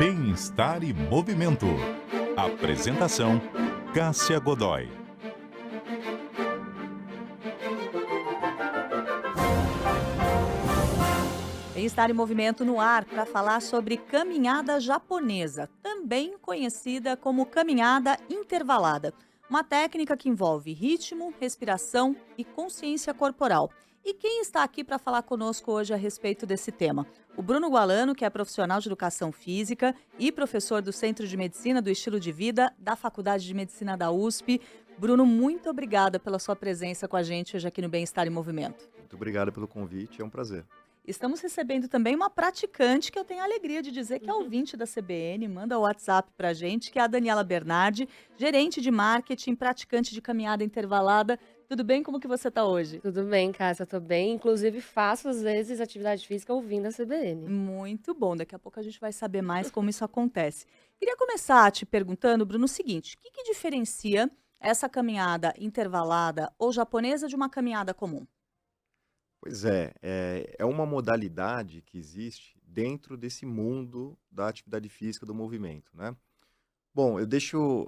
Bem-estar e movimento. Apresentação: Cássia Godoy. Bem-estar em movimento no ar para falar sobre caminhada japonesa, também conhecida como caminhada intervalada. Uma técnica que envolve ritmo, respiração e consciência corporal. E quem está aqui para falar conosco hoje a respeito desse tema? O Bruno Gualano, que é profissional de educação física e professor do Centro de Medicina do Estilo de Vida da Faculdade de Medicina da USP. Bruno, muito obrigada pela sua presença com a gente hoje aqui no Bem-Estar em Movimento. Muito obrigado pelo convite, é um prazer. Estamos recebendo também uma praticante que eu tenho a alegria de dizer que é ouvinte da CBN, manda o WhatsApp para a gente, que é a Daniela Bernardi, gerente de marketing, praticante de caminhada intervalada. Tudo bem? Como que você está hoje? Tudo bem, Cássia, eu tô bem. Inclusive, faço às vezes atividade física ouvindo a CBN. Muito bom, daqui a pouco a gente vai saber mais como isso acontece. Queria começar te perguntando, Bruno, o seguinte: o que que diferencia essa caminhada intervalada ou japonesa de uma caminhada comum? Pois é uma modalidade que existe dentro desse mundo da atividade física, do movimento, né? Bom, eu deixo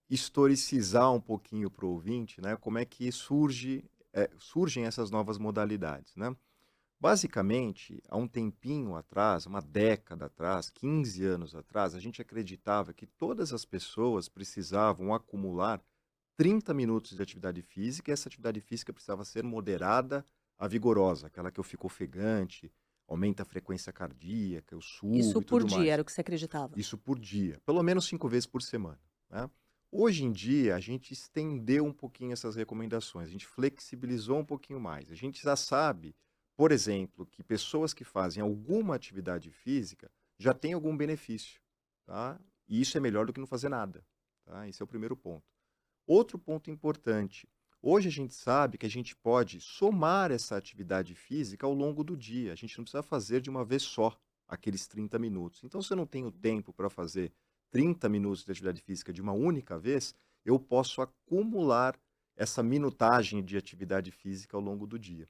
historicizar um pouquinho para o ouvinte, né, como é que surgem essas novas modalidades, né? Basicamente, há um tempinho atrás, uma década atrás, 15 anos atrás, a gente acreditava que todas as pessoas precisavam acumular 30 minutos de atividade física, e essa atividade física precisava ser moderada a vigorosa, aquela que eu fico ofegante, aumenta a frequência cardíaca, eu Isso subo e por tudo dia, mais. era o que você acreditava? Isso por dia, pelo menos 5 vezes por semana, né. Hoje em dia, a gente estendeu um pouquinho essas recomendações, a gente flexibilizou um pouquinho mais. A gente já sabe, por exemplo, que pessoas que fazem alguma atividade física já têm algum benefício, tá. E isso é melhor do que não fazer nada, tá. Esse é o primeiro ponto. Outro ponto importante, hoje a gente sabe que a gente pode somar essa atividade física ao longo do dia, a gente não precisa fazer de uma vez só aqueles 30 minutos. Então, se eu não tenho tempo para fazer 30 minutos de atividade física de uma única vez, eu posso acumular essa minutagem de atividade física ao longo do dia.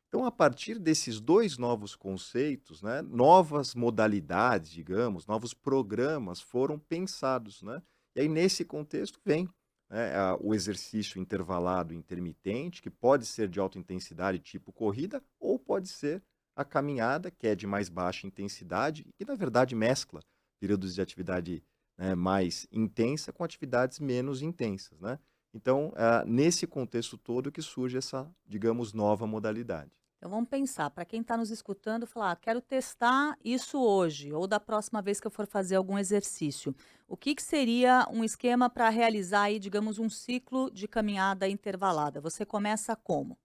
Então, a partir desses 2 novos conceitos, né, novas modalidades, digamos, novos programas foram pensados, né. E aí nesse contexto vem, né, o exercício intervalado intermitente, que pode ser de alta intensidade, tipo corrida, ou pode ser a caminhada, que é de mais baixa intensidade e que na verdade mescla períodos de atividade, né, mais intensa com atividades menos intensas, né. Então, nesse contexto todo que surge essa, digamos, nova modalidade. Então vamos pensar, para quem está nos escutando, falar: quero testar isso hoje, ou da próxima vez que eu for fazer algum exercício. O que que seria um esquema para realizar aí, digamos, um ciclo de caminhada intervalada? Você começa como?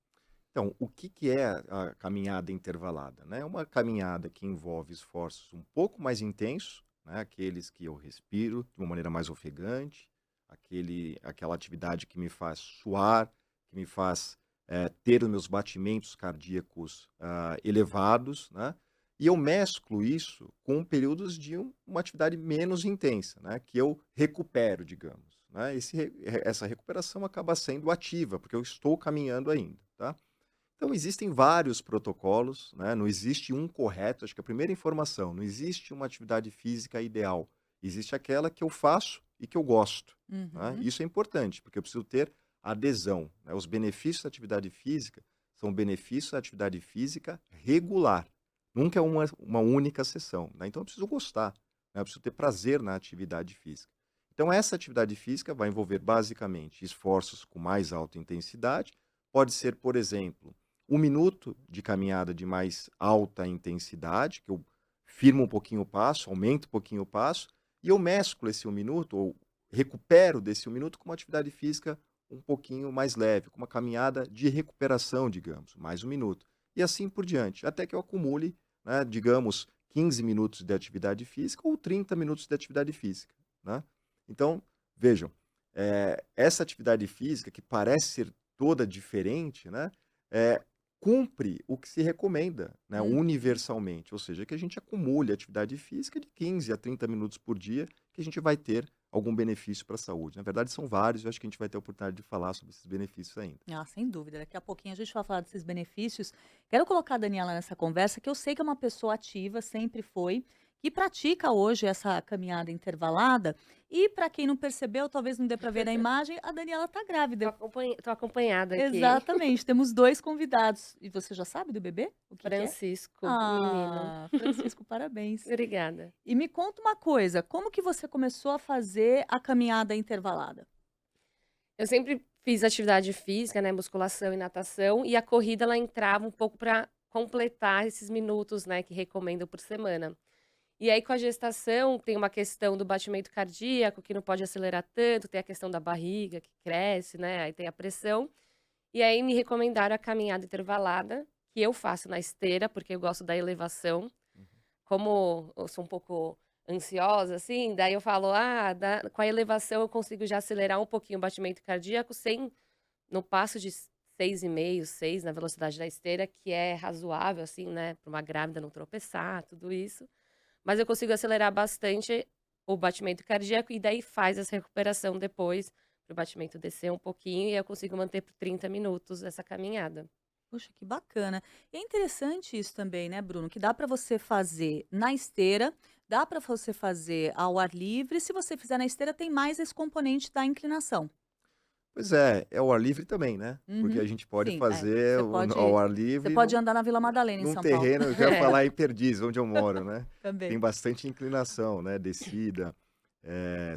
Então, o que que é a caminhada intervalada, né? É uma caminhada que envolve esforços um pouco mais intensos, né? Aqueles que eu respiro de uma maneira mais ofegante, aquela atividade que me faz suar, que me faz ter os meus batimentos cardíacos elevados, né? E eu mesclo isso com períodos de uma atividade menos intensa, né? Que eu recupero, digamos, né? Essa recuperação acaba sendo ativa, porque eu estou caminhando ainda, tá? Então existem vários protocolos, né, não existe um correto, acho que a primeira informação, não existe uma atividade física ideal, existe aquela que eu faço e que eu gosto, né. Uhum. Isso é importante, porque eu preciso ter adesão, né, os benefícios da atividade física são benefícios da atividade física regular, nunca é uma única sessão, né, então eu preciso gostar, né, eu preciso ter prazer na atividade física. Então essa atividade física vai envolver basicamente esforços com mais alta intensidade, pode ser, por exemplo, 1 minuto de caminhada de mais alta intensidade, que eu firmo um pouquinho o passo, aumento um pouquinho o passo, e eu mesclo esse 1 minuto, ou recupero desse 1 minuto com uma atividade física um pouquinho mais leve, com uma caminhada de recuperação, digamos, mais 1 minuto. E assim por diante, até que eu acumule, né, digamos, 15 minutos de atividade física ou 30 minutos de atividade física, né? Então, vejam, essa atividade física, que parece ser toda diferente, né, eh, cumpre o que se recomenda, né, Uhum. universalmente, ou seja, que a gente acumule atividade física de 15 a 30 minutos por dia, que a gente vai ter algum benefício para a saúde. Na verdade, são vários, eu acho que a gente vai ter a oportunidade de falar sobre esses benefícios ainda. Ah, sem dúvida. Daqui a pouquinho a gente vai falar desses benefícios. Quero colocar a Daniela nessa conversa, que eu sei que é uma pessoa ativa, sempre foi, que pratica hoje essa caminhada intervalada. E para quem não percebeu, talvez não dê para ver na imagem, a Daniela está Tô, grávida. tô acompanhada aqui. Exatamente, temos 2 convidados. E você já sabe do bebê? O que que é? Francisco, o menino. Ah, Francisco, parabéns. Obrigada. E me conta uma coisa, como que você começou a fazer a caminhada intervalada? Eu sempre fiz atividade física, né, musculação e natação, e a corrida ela entrava um pouco para completar esses minutos, né, que recomendam por semana. E aí com a gestação tem uma questão do batimento cardíaco, que não pode acelerar tanto, tem a questão da barriga que cresce, né, aí tem a pressão. E aí me recomendaram a caminhada intervalada, que eu faço na esteira, porque eu gosto da elevação. Como eu sou um pouco ansiosa, assim, daí eu falo: "Ah, com a elevação eu consigo já acelerar um pouquinho o batimento cardíaco sem no passo de 6,5, 6 na velocidade da esteira, que é razoável, assim, né, para uma grávida não tropeçar, tudo isso. Mas eu consigo acelerar bastante o batimento cardíaco e daí faz essa recuperação depois, para o batimento descer um pouquinho e eu consigo manter por 30 minutos essa caminhada." Poxa, que bacana. E é interessante isso também, né, Bruno, que dá para você fazer na esteira, dá para você fazer ao ar livre, se você fizer na esteira tem mais esse componente da inclinação. Pois é o ar livre também, né? Porque Uhum. a gente pode Sim, fazer você ao pode ar você livre pode andar na Vila Madalena em num São Paulo. terreno, eu já ia É. falar em Perdiz, onde eu moro, né? Tem Também. bastante inclinação, né? Descida,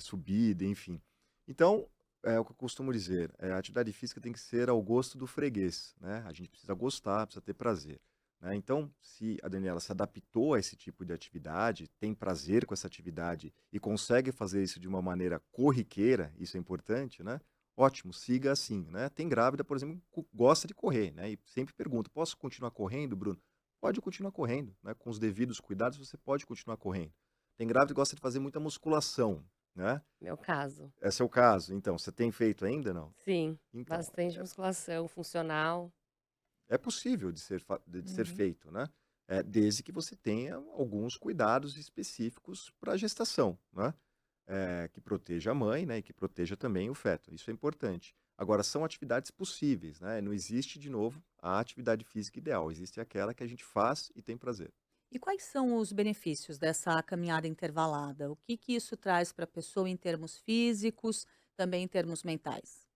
subida, enfim. Então, é o que eu costumo dizer, a atividade física tem que ser ao gosto do freguês, né? A gente precisa gostar, precisa ter prazer, né? Então, se a Daniela se adaptou a esse tipo de atividade, tem prazer com essa atividade e consegue fazer isso de uma maneira corriqueira, isso é importante, né? Ótimo, siga assim, né? Tem grávida, por exemplo, que gosta de correr, né? E sempre pergunta: posso continuar correndo, Bruno? Pode continuar correndo, né? Com os devidos cuidados, você pode continuar correndo. Tem grávida que gosta de fazer muita musculação, né? Meu caso. É seu caso. Então, você tem feito ainda, não? Sim, Então, bastante musculação funcional. é possível de ser Uhum. feito, né? Desde que você tenha alguns cuidados específicos para a gestação, né? Que proteja a mãe, né? E que proteja também o feto. Isso é importante. Agora, são atividades possíveis, né? Não existe, de novo, a atividade física ideal. Existe aquela que a gente faz e tem prazer. E quais são os benefícios dessa caminhada intervalada? O que que isso traz para a pessoa em termos físicos, também em termos mentais?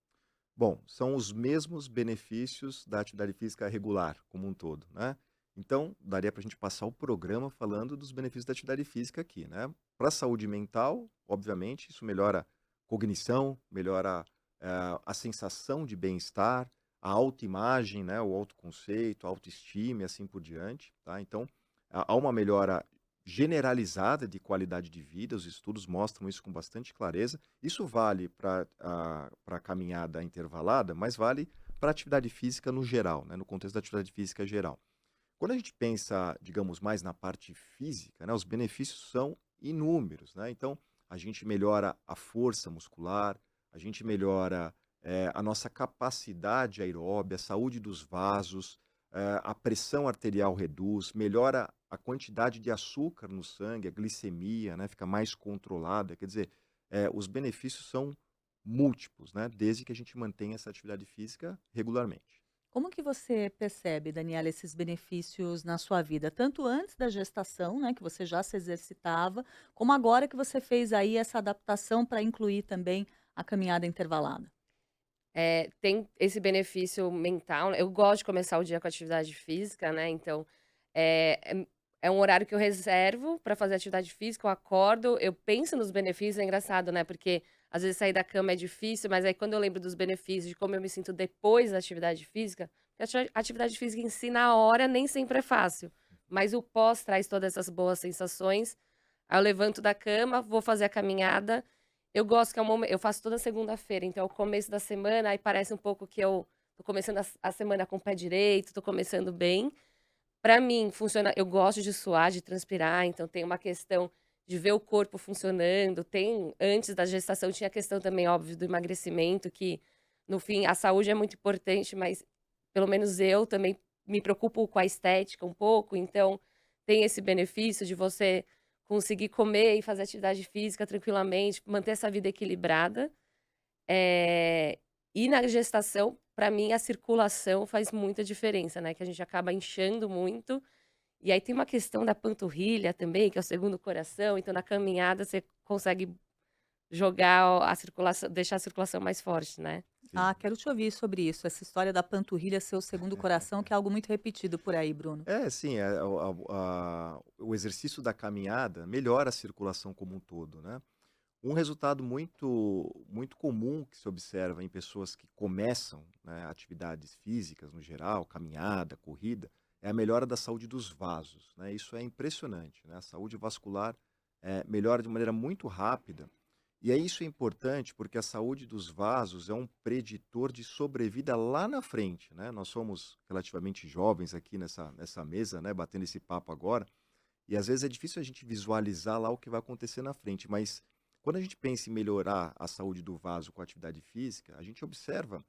Bom, são os mesmos benefícios da atividade física regular, como um todo, né? Então, daria para a gente passar o programa falando dos benefícios da atividade física aqui, né? Para a saúde mental, obviamente, isso melhora a cognição, melhora a sensação de bem-estar, a autoimagem, né? O autoconceito, a autoestima e assim por diante, tá? Então, há uma melhora generalizada de qualidade de vida, os estudos mostram isso com bastante clareza. Isso vale para a caminhada intervalada, mas vale para a atividade física no geral, né, no contexto da atividade física geral. Quando a gente pensa, digamos, mais na parte física, né, os benefícios são inúmeros, né? Então, a gente melhora a força muscular, a gente melhora a nossa capacidade aeróbia, a saúde dos vasos, a pressão arterial reduz, melhora a quantidade de açúcar no sangue, a glicemia, né, fica mais controlada. Quer dizer, os benefícios são múltiplos, né, desde que a gente mantenha essa atividade física regularmente. Como que você percebe, Daniela, esses benefícios na sua vida? Tanto antes da gestação, né, que você já se exercitava, como agora que você fez aí essa adaptação para incluir também a caminhada intervalada. Tem esse benefício mental, né, eu gosto de começar o dia com atividade física, né, então, é um horário que eu reservo para fazer atividade física, eu acordo, eu penso nos benefícios, é engraçado, né, porque às vezes sair da cama é difícil, mas aí quando eu lembro dos benefícios, de como eu me sinto depois da atividade física, porque atividade física em si, na hora, nem sempre é fácil, mas o pós traz todas essas boas sensações. Aí eu levanto da cama, vou fazer a caminhada. Eu gosto que é um momen eu faço toda segunda-feira, então é o começo da semana, aí parece um pouco que eu tô começando a semana com o pé direito, tô começando bem. Pra mim funciona, eu gosto de suar, de transpirar, então tem uma questão de ver o corpo funcionando, tem antes da gestação tinha a questão também, óbvio, do emagrecimento, que no fim a saúde é muito importante, mas pelo menos eu também me preocupo com a estética um pouco, então tem esse benefício de você conseguir comer e fazer atividade física tranquilamente, manter essa vida equilibrada. E na gestação, para mim, a circulação faz muita diferença, né, que a gente acaba inchando muito, E aí tem uma questão da panturrilha também, que é o segundo coração, então na caminhada você consegue jogar a circulação, deixar a circulação mais forte, né. Sim. Quero te ouvir sobre isso, essa história da panturrilha ser o segundo coração, que é algo muito repetido por aí, Bruno. É, sim, o exercício da caminhada melhora a circulação como um todo, né? Um resultado muito comum que se observa em pessoas que começam, né, atividades físicas no geral, caminhada, corrida, é a melhora da saúde dos vasos, né? Isso é impressionante, né? A saúde vascular melhora de maneira muito rápida. E aí isso é importante porque a saúde dos vasos é um preditor de sobrevida lá na frente, né? Nós somos relativamente jovens aqui nessa mesa, né, batendo esse papo agora, e às vezes é difícil a gente visualizar lá o que vai acontecer na frente, mas quando a gente pensa em melhorar a saúde do vaso com a atividade física, a gente observa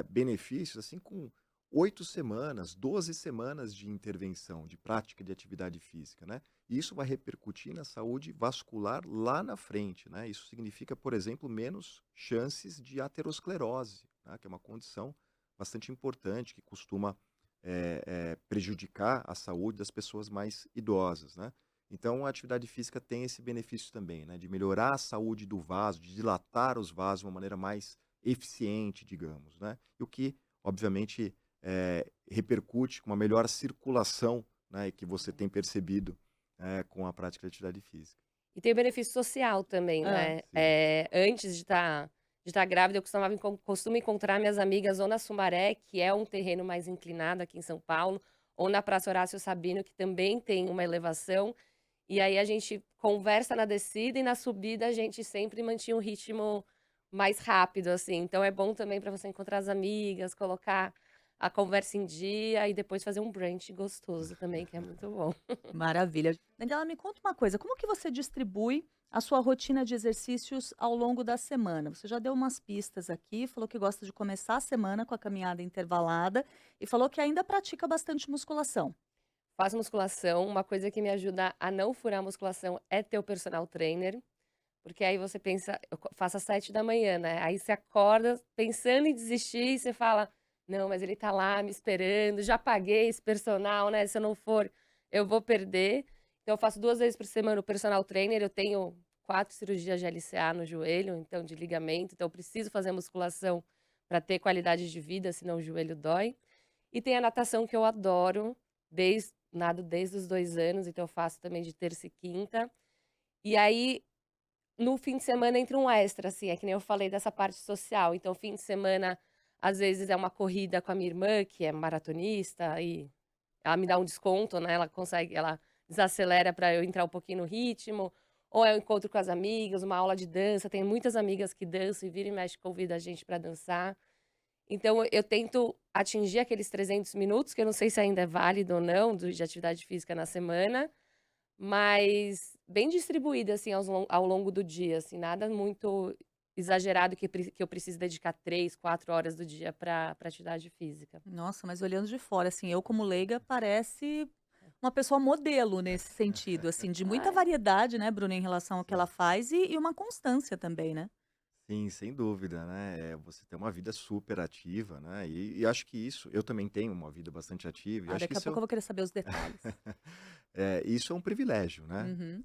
benefícios assim com 8 semanas, 12 semanas de intervenção, de prática de atividade física, né? E isso vai repercutir na saúde vascular lá na frente, né? Isso significa, por exemplo, menos chances de aterosclerose, né? Que é uma condição bastante importante que costuma prejudicar a saúde das pessoas mais idosas, né? Então, a atividade física tem esse benefício também, né? De melhorar a saúde do vaso, de dilatar os vasos de uma maneira mais eficiente, digamos, né? E o que, obviamente, repercute com uma melhor circulação, né? E que você tem percebido com a prática de atividade física. E tem o benefício social também, Hã. né. Sim. Antes de estar grávida, eu costumo encontrar minhas amigas ou na Sumaré, que é um terreno mais inclinado aqui em São Paulo, ou na Praça Horácio Sabino, que também tem uma elevação, e aí a gente conversa na descida e na subida a gente sempre mantinha um ritmo mais rápido, assim. Então é bom também para você encontrar as amigas, colocar a conversa em dia e depois fazer um brunch gostoso também, que é muito bom. Maravilha. Daniela, me conta uma coisa, como que você distribui a sua rotina de exercícios ao longo da semana? Você já deu umas pistas aqui, falou que gosta de começar a semana com a caminhada intervalada e falou que ainda pratica bastante musculação. Faço musculação, uma coisa que me ajuda a não furar a musculação é ter o personal trainer, porque aí você pensa, faço às 7 da manhã, né? Aí você acorda pensando em desistir e você fala: não, mas ele tá lá me esperando, já paguei esse personal, né? Se eu não for, eu vou perder. Então, eu faço 2 vezes por semana o personal trainer. Eu tenho 4 cirurgias de LCA no joelho, então de ligamento, então eu preciso fazer musculação para ter qualidade de vida, senão o joelho dói. E tem a natação que eu adoro, nado desde os 2 anos, então eu faço também de terça e quinta. E aí, no fim de semana entra um extra, assim, é que nem eu falei dessa parte social. Então, fim de semana, às vezes, é uma corrida com a minha irmã, que é maratonista, e ela me dá um desconto, né? Ela desacelera para eu entrar um pouquinho no ritmo. Ou é um encontro com as amigas, uma aula de dança. Tem muitas amigas que dançam e vira e mexe convida a gente para dançar. Então eu tento atingir aqueles 300 minutos, que eu não sei se ainda é válido ou não, de atividade física na semana, mas bem distribuída, assim, ao longo do dia, assim, nada muito exagerado que eu precise dedicar 3, 4 horas do dia para atividade física. Nossa, mas olhando de fora, assim, eu como leiga parece uma pessoa modelo nesse sentido, assim, de muita Ai, variedade, né, Bruna, em relação ao que ela Sim. faz e uma constância também, né? Sim, sem dúvida, né? Você tem uma vida super ativa, né? E acho que isso, eu também tenho uma vida bastante ativa, e acho que Daqui a isso pouco eu vou querer saber os detalhes. isso é um privilégio, né? Uhum.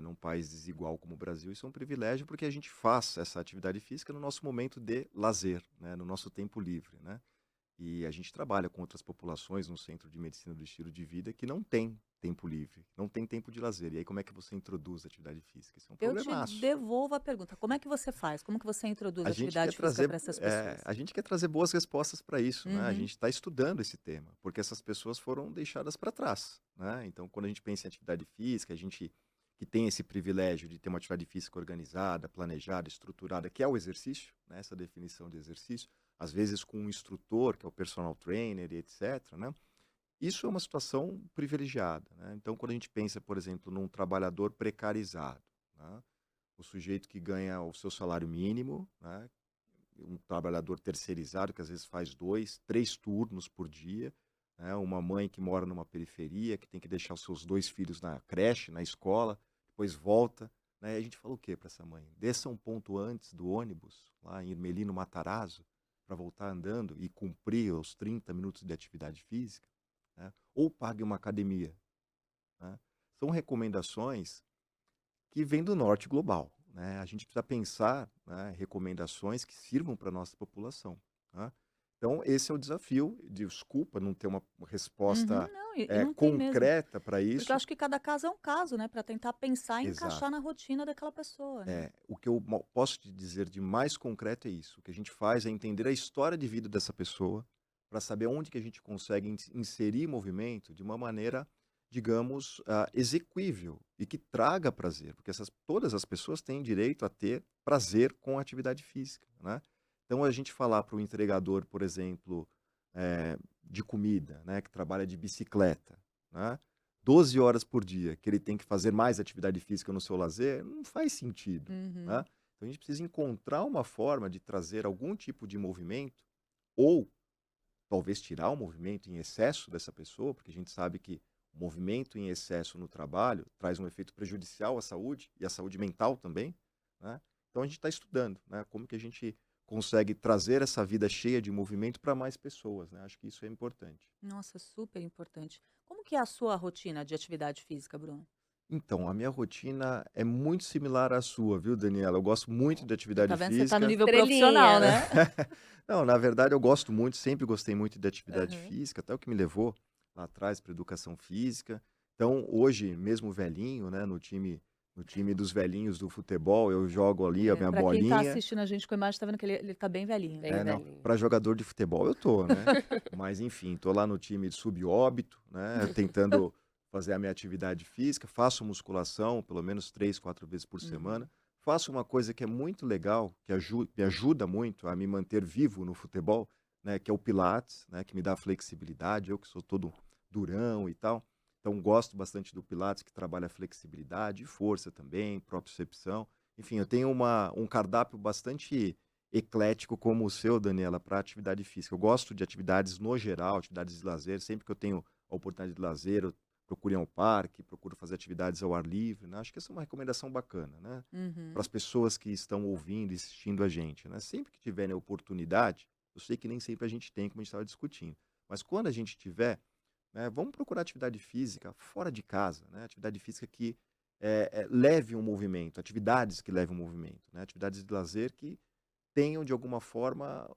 Num país desigual como o Brasil, isso é um privilégio porque a gente faz essa atividade física no nosso momento de lazer, né? No nosso tempo livre, né? E a gente trabalha com outras populações no Centro de Medicina do Estilo de Vida que não tem tempo livre, não tem tempo de lazer. E aí como é que você introduz a atividade física? Isso é um Eu te problemaço. devolvo a pergunta, como é que você faz? Como que você introduz A gente quer atividade física trazer, para essas pessoas? a gente quer trazer boas respostas para isso, né? A Uhum. gente está estudando esse tema, porque essas pessoas foram deixadas para trás, né? Então, quando a gente pensa em atividade física, a gente que tem esse privilégio de ter uma atividade física organizada, planejada, estruturada, que é o exercício, né? Essa definição de exercício, às vezes com um instrutor, que é o personal trainer e etc, né? Isso é uma situação privilegiada, né? Então, quando a gente pensa, por exemplo, num trabalhador precarizado, né? O sujeito que ganha o seu salário mínimo, né? Um trabalhador terceirizado que às vezes faz 2, 3 turnos por dia, né? Uma mãe que mora numa periferia, que tem que deixar os seus 2 filhos na creche, na escola, depois volta, né? E a gente fala o quê para essa mãe? Desça um ponto antes do ônibus, lá em Ermelino Matarazzo, para voltar andando e cumprir os 30 minutos de atividade física, né? Ou pague uma academia, né? São recomendações que vêm do norte global, né? A gente precisa pensar, né, recomendações que sirvam para a nossa população, né? Então, esse é o desafio. Desculpa não ter uma Uhum, resposta não, e não tem mesmo. concreta para Porque eu isso. acho que cada caso é um caso, né? Para tentar pensar e Exato. encaixar na rotina daquela pessoa, né? O que eu posso te dizer de mais concreto é isso. O que a gente faz é entender a história de vida dessa pessoa para saber onde que a gente consegue inserir movimento de uma maneira, digamos, exequível e que traga prazer, porque todas as pessoas têm direito a ter prazer com a atividade física, né? Então, a gente falar para o entregador, por exemplo, de comida, né, que trabalha de bicicleta, né? 12 horas por dia, que ele tem que fazer mais atividade física no seu lazer, não faz sentido, né? Uhum. Então a gente precisa encontrar uma forma de trazer algum tipo de movimento, ou talvez tirar o movimento em excesso dessa pessoa, porque a gente sabe que o movimento em excesso no trabalho traz um efeito prejudicial à saúde e à saúde mental também, né? Então a gente está estudando, né, como que a gente consegue trazer essa vida cheia de movimento para mais pessoas, né? Acho que isso é importante. Nossa, super importante. Como que é a sua rotina de atividade física, Bruno? Então, a minha rotina é muito similar à sua, viu, Daniela? Eu gosto muito de Você tá atividade vendo? Você tá no física. nível profissional, Estrelinha. né? Não, na verdade, eu gosto muito, sempre gostei muito de atividade Aham. física, até o que me levou lá atrás para educação física. Então, hoje, mesmo velhinho, né, no time dos velhinhos do futebol, eu jogo ali a É, minha para quem tá bolinha. assistindo a gente com a imagem, tá vendo que ele tá bem velhinho. Bem Não, velhinho. para jogador de futebol eu tô, né? Mas enfim, tô lá no time de subóbito, né? Tentando fazer a minha atividade física, faço musculação pelo menos 3, 4 vezes por Uhum. semana. Faço uma coisa que é muito legal, que me ajuda muito a me manter vivo no futebol, né? Que é o Pilates, né? Que me dá flexibilidade, eu que sou todo durão e tal. Então gosto bastante do Pilates, que trabalha flexibilidade, força também, propriocepção. Enfim, eu tenho um cardápio bastante eclético como o seu, Daniela, para atividade física. Eu gosto de atividades no geral, atividades de lazer. Sempre que eu tenho a oportunidade de lazer, eu procuro ir ao parque, procuro fazer atividades ao ar livre, né? Acho que essa é uma recomendação bacana, né? Para as Uhum. pessoas que estão ouvindo e assistindo a gente, né? Sempre que tiverem a oportunidade, eu sei que nem sempre a gente tem, como a gente estava discutindo, mas quando a gente tiver, né, vamos procurar atividade física fora de casa, né? Atividade física que leve um movimento, atividades que levem um movimento, né? Atividades de lazer que tenham, de alguma forma,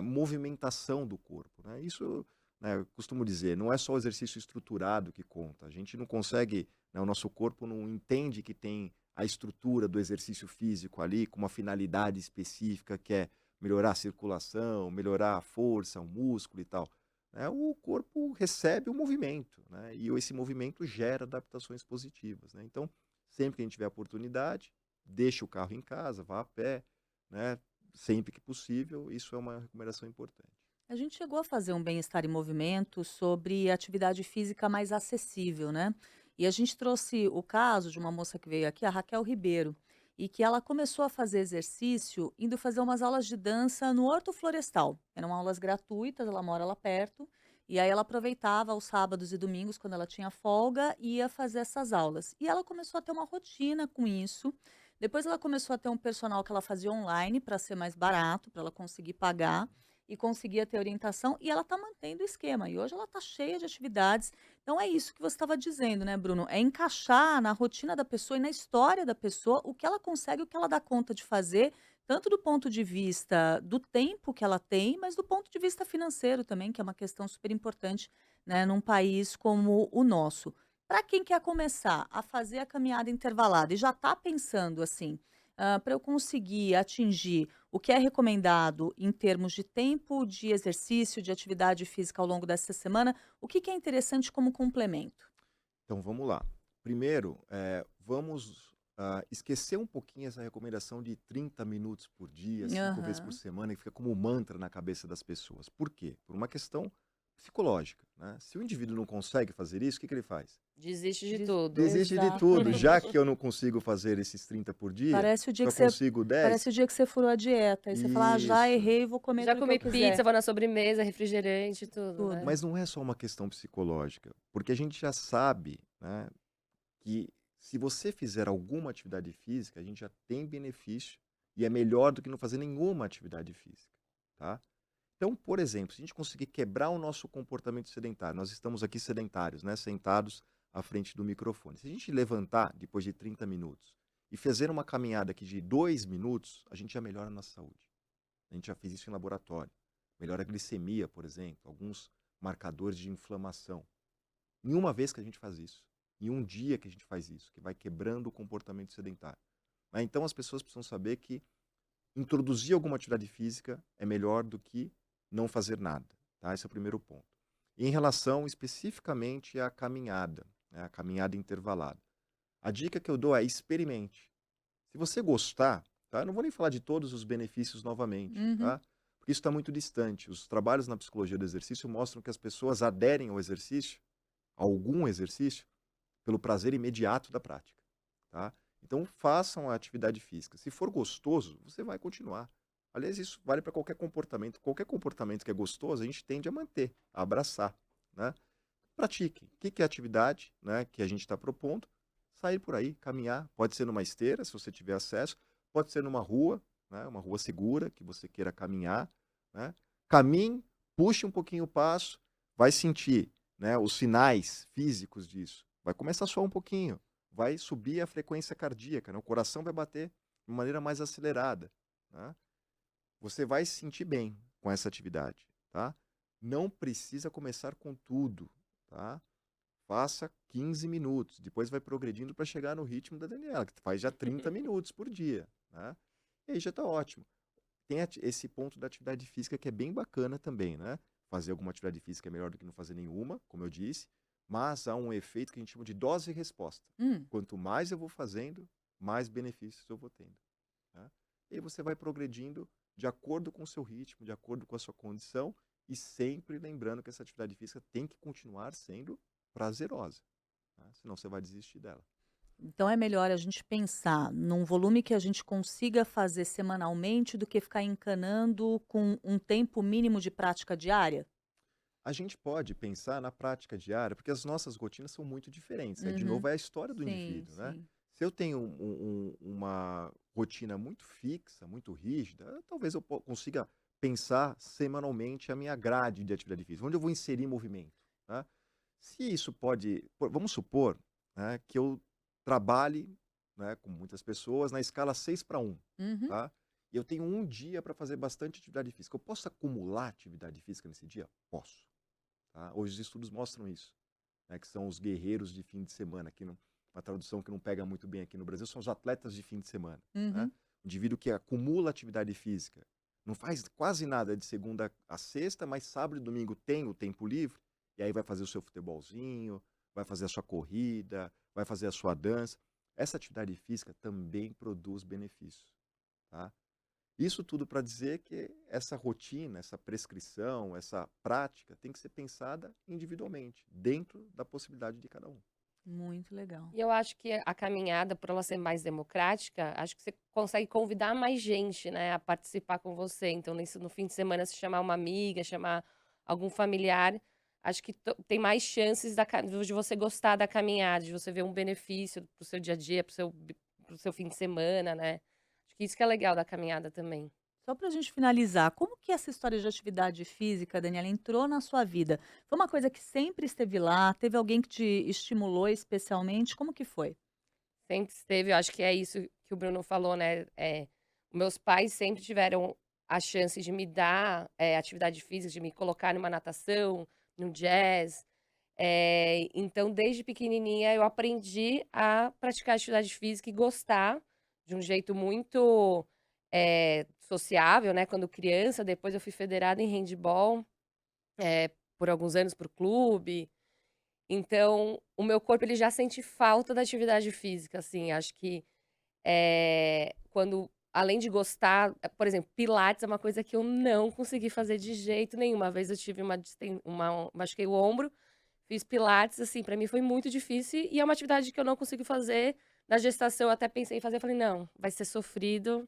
movimentação do corpo, né? Isso, né, eu costumo dizer, não é só o exercício estruturado que conta. A gente não consegue, né, o nosso corpo não entende que tem a estrutura do exercício físico ali com uma finalidade específica que é melhorar a circulação, melhorar a força, o músculo e tal, né? O corpo recebe o movimento, né? E esse movimento gera adaptações positivas, né? Então, sempre que a gente tiver a oportunidade, deixe o carro em casa, vá a pé, né? Sempre que possível, isso é uma recomendação importante. A gente chegou a fazer um bem-estar em movimento sobre atividade física mais acessível, né? E a gente trouxe o caso de uma moça que veio aqui, a Raquel Ribeiro, e que ela começou a fazer exercício indo fazer umas aulas de dança no Horto Florestal. Eram aulas gratuitas, ela mora lá perto, e aí ela aproveitava os sábados e domingos, quando ela tinha folga, e ia fazer essas aulas. E ela começou a ter uma rotina com isso. Depois ela começou a ter um personal que ela fazia online para ser mais barato, para ela conseguir pagar e conseguia ter orientação, e ela está mantendo o esquema. E hoje ela está cheia de atividades. Então é isso que você estava dizendo, né, Bruno? É encaixar na rotina da pessoa e na história da pessoa o que ela consegue, o que ela dá conta de fazer, tanto do ponto de vista do tempo que ela tem, mas do ponto de vista financeiro também, que é uma questão super importante, né, num país como o nosso. Para quem quer começar a fazer a caminhada intervalada e já está pensando assim, para eu conseguir atingir o que é recomendado em termos de tempo de exercício, de atividade física ao longo dessa semana, o que que é interessante como complemento? Então vamos lá. Primeiro, vamos esquecer um pouquinho essa recomendação de 30 minutos por dia, 5 vezes por Aham. semana, que fica como mantra na cabeça das pessoas. Por quê? Por uma questão psicológica, né? Se o indivíduo não consegue fazer isso, o que que ele faz? Desiste de tudo. Desiste de tudo. Já Exatamente. que eu não consigo fazer esses 30 por dia, Parece o dia só que você consigo parece 10. o dia que você furou a dieta, aí você fala: "Ah, já Isso. errei, vou comer Já tudo que eu comi pizza, quiser". vou na sobremesa, refrigerante, tudo, né? Tudo. Mas não é só uma questão psicológica, porque a gente já sabe, né, que se você fizer alguma atividade física, a gente já tem benefício e é melhor do que não fazer nenhuma atividade física, tá? Então, por exemplo, se a gente conseguir quebrar o nosso comportamento sedentário, nós estamos aqui sedentários, né, sentados à frente do microfone. Se a gente levantar depois de 30 minutos e fazer uma caminhada aqui de 2 minutos, a gente já melhora a nossa saúde. A gente já fez isso em laboratório. Melhora a glicemia, por exemplo, alguns marcadores de inflamação. Em uma vez que a gente faz isso, em um dia que a gente faz isso, que vai quebrando o comportamento sedentário. Então as pessoas precisam saber que introduzir alguma atividade física é melhor do que não fazer nada. Tá? Esse é o primeiro ponto. E em relação especificamente à caminhada, né, a caminhada intervalada. A dica que eu dou é experimente. Se você gostar, tá? Eu não vou nem falar de todos os benefícios novamente, Uhum. tá? Porque isso está muito distante. Os trabalhos na psicologia do exercício mostram que as pessoas aderem ao exercício, a algum exercício, pelo prazer imediato da prática. Tá? Então façam a atividade física. Se for gostoso, você vai continuar. Aliás, isso vale para qualquer comportamento. Qualquer comportamento que é gostoso, a gente tende a manter, a abraçar. Né? Pratiquem. O que é a atividade, né, que a gente está propondo? Sair por aí, caminhar. Pode ser numa esteira, se você tiver acesso. Pode ser numa rua, né, uma rua segura, que você queira caminhar. Né? Caminhe, puxe um pouquinho o passo, vai sentir, né, os sinais físicos disso. Vai começar a suar um pouquinho, vai subir a frequência cardíaca, né? O coração vai bater de maneira mais acelerada. Né? Você vai se sentir bem com essa atividade. Tá? Não precisa começar com tudo. Tá? Faça 15 minutos, depois vai progredindo para chegar no ritmo da Daniela, que faz já 30 minutos por dia. Né? E aí já está ótimo. Tem esse ponto da atividade física que é bem bacana também, né? Fazer alguma atividade física é melhor do que não fazer nenhuma, como eu disse, mas há um efeito que a gente chama de dose e resposta. Quanto mais eu vou fazendo, mais benefícios eu vou tendo. Né? E aí você vai progredindo de acordo com o seu ritmo, de acordo com a sua condição, e sempre lembrando que essa atividade física tem que continuar sendo prazerosa, né? Senão você vai desistir dela. Então é melhor a gente pensar num volume que a gente consiga fazer semanalmente do que ficar encanando com um tempo mínimo de prática diária? A gente pode pensar na prática diária, porque as nossas rotinas são muito diferentes. De Uhum. novo, é a história do Sim, indivíduo, né? sim. Se eu tenho uma rotina muito fixa, muito rígida, talvez eu consiga pensar semanalmente a minha grade de atividade física, onde eu vou inserir movimento. Né? Se isso pode. Vamos supor, né, que eu trabalhe, né, com muitas pessoas na escala 6:1. Uhum. Tá? E eu tenho um dia para fazer bastante atividade física. Eu posso acumular atividade física nesse dia? Posso. Tá? Hoje os estudos mostram isso, né, que são os guerreiros de fim de semana. Aqui uma tradução que não pega muito bem aqui no Brasil são os atletas de fim de semana. Né? Uhum. O indivíduo que acumula atividade física, não faz quase nada de segunda a sexta, mas sábado e domingo tem o tempo livre, e aí vai fazer o seu futebolzinho, vai fazer a sua corrida, vai fazer a sua dança. Essa atividade física também produz benefícios. Tá? Isso tudo para dizer que essa rotina, essa prescrição, essa prática tem que ser pensada individualmente, dentro da possibilidade de cada um. Muito legal. E eu acho que a caminhada, por ela ser mais democrática, acho que você consegue convidar mais gente, né, a participar com você. Então, no fim de semana, se chamar uma amiga, chamar algum familiar, acho que tem mais chances de você gostar da caminhada, de você ver um benefício pro seu dia a dia, pro seu fim de semana, né? Acho que isso que é legal da caminhada também. Só para a gente finalizar, como que essa história de atividade física, Daniela, entrou na sua vida? Foi uma coisa que sempre esteve lá? Teve alguém que te estimulou especialmente? Como que foi? Sempre esteve, eu acho que é isso que o Bruno falou, né? Meus pais sempre tiveram a chance de me dar atividade física, de me colocar numa natação, no jazz. Então, desde pequenininha, eu aprendi a praticar atividade física e gostar de um jeito muito sociável, né? Quando criança, depois eu fui federada em handebol, por alguns anos para o clube. Então, o meu corpo ele já sente falta da atividade física, assim. Acho que quando, além de gostar, por exemplo, pilates é uma coisa que eu não consegui fazer de jeito nenhum. Uma vez eu tive machuquei o ombro, fiz pilates, assim, pra mim foi muito difícil e é uma atividade que eu não consigo fazer. Na gestação eu até pensei em fazer, eu falei, não, vai ser sofrido,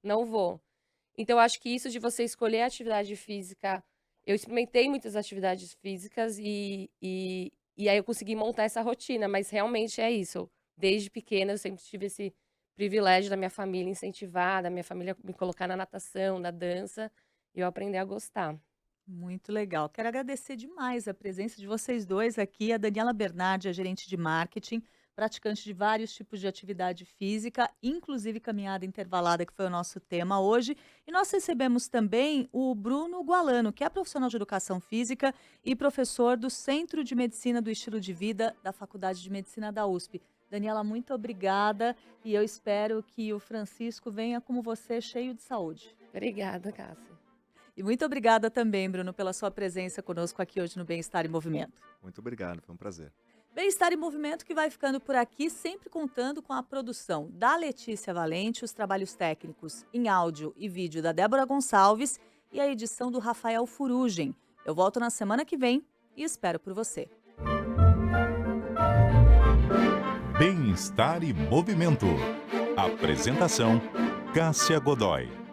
não vou. Então, eu acho que isso de você escolher a atividade física, eu experimentei muitas atividades físicas e aí eu consegui montar essa rotina, mas realmente é isso. Desde pequena eu sempre tive esse privilégio da minha família incentivar, da minha família me colocar na natação, na dança, e eu aprender a gostar. Muito legal. Quero agradecer demais a presença de vocês dois aqui. A Daniela Bernardi, a gerente de marketing, praticante de vários tipos de atividade física, inclusive caminhada intervalada, que foi o nosso tema hoje. E nós recebemos também o Bruno Gualano, que é profissional de educação física e professor do Centro de Medicina do Estilo de Vida da Faculdade de Medicina da USP. Daniela, muito obrigada e eu espero que o Francisco venha como você, cheio de saúde. Obrigada, Cássia. E muito obrigada também, Bruno, pela sua presença conosco aqui hoje no Bem-Estar em Movimento. Muito obrigado, foi um prazer. Bem-Estar em Movimento que vai ficando por aqui, sempre contando com a produção da Letícia Valente, os trabalhos técnicos em áudio e vídeo da Débora Gonçalves e a edição do Rafael Furugem. Eu volto na semana que vem e espero por você. Bem-Estar e Movimento. Apresentação: Cássia Godoy.